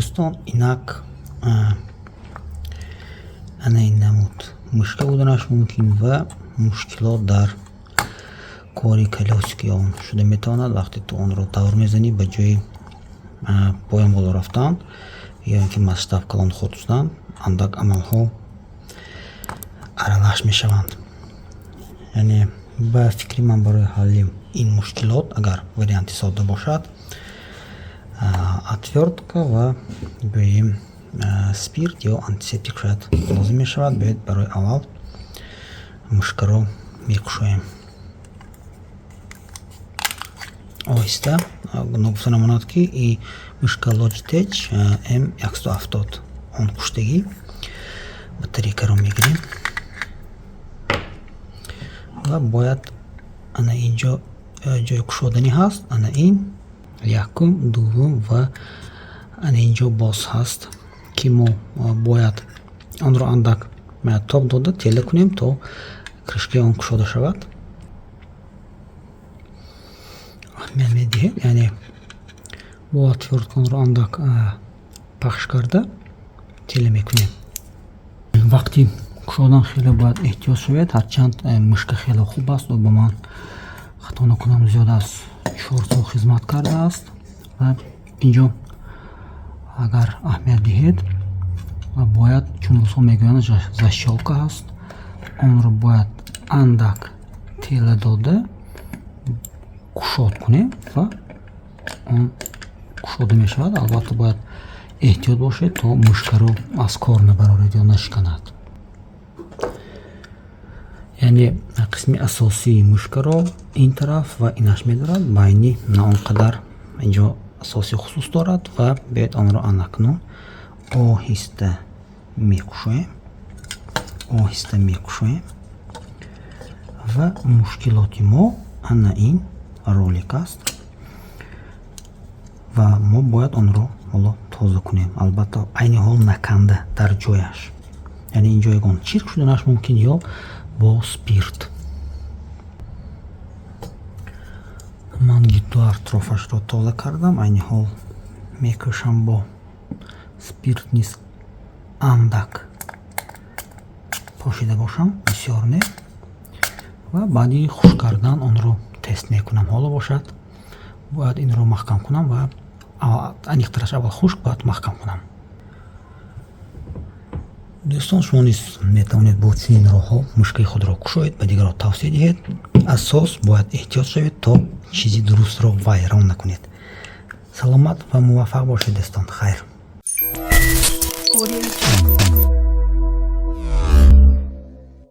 дӯстон, инак ана ин намуд мушка буданаш мумкин ва мушкилот дар кори классикии он шуда метавонад. Вақте ту онро давр мезанӣ ба ҷои поян боло рафтан ё ин ки масштаб калон хурдудан андак амалҳо аралаш мешаванд. Яъне ба фикри ман барои ҳалли ин мушкилот, агар варианти содда бошад, отвертка ва гӯем спирт ё антисептик шояд лозим мешавад. Бояд барои аввал мушкаро мекушоем оҳиста. Нагуфта намонад ки и мушка Logitech M170 он куштагӣ батарейкаро мегирем ва бояд ана инҷо ҷои кушоданӣ ҳаст. Ана ин якум, дуввум ва ана инҷо боз ҳаст ки мо бояд онро андак тоб дода тела кунем то кришкаи он кушода шавад. Медиҳем, яъне бо отвёртка онро андак пахш карда тела мекунем. Вақти кушодан хеле бояд эҳтиёт шавед, ҳарчанд мушка хеле хуб аст. Ба ман хато накунам зиёда аз 4 сол хизмат кардааст ва инҷо агар аҳамият диҳед бояд, чун рӯзҳо мегӯянд защёлка ҳаст, онро бояд андак тела дода кушод кунем ва он кушода мешавад. Албатта бояд эҳтиёт бошед то мушкаро аз кор набароред ё нашиканад. Яъне қисми асосии мушкаро ин тараф ва инаш медорад, байни на он қадар инҷо асоси хусус дорад ва бояд онро анакнун оҳиста мекушоем ва мушкилоти мо ана ин ролик аст ва мо бояд онро ҳоло тоза кунем. Албатта айни ҳол наканда дар ҷояш, яъне инҷо ягон чирк шуданаш мумкин ё бо спирт. Ман гиту атрофашро тоза кардам, айни ҳол мекӯшам бо спирт низ андак пошида бошам, бисёр не, ва баъди хушк кардан онро тест мекунам. Ҳоло бошад бояд инро маҳкам кунам ва аниқтараш аввал хушк, баъд маҳкам кунам. дӯстон, шумо низ метавонед бо чунин роҳҳо мушкаи худро кушоед, ба дигарро тавсия диҳед. Асос бояд эҳтиёт шавед то чизи дурустро вайрон накунед. Саломат ва муваффақ бошед дӯстон. Хайр.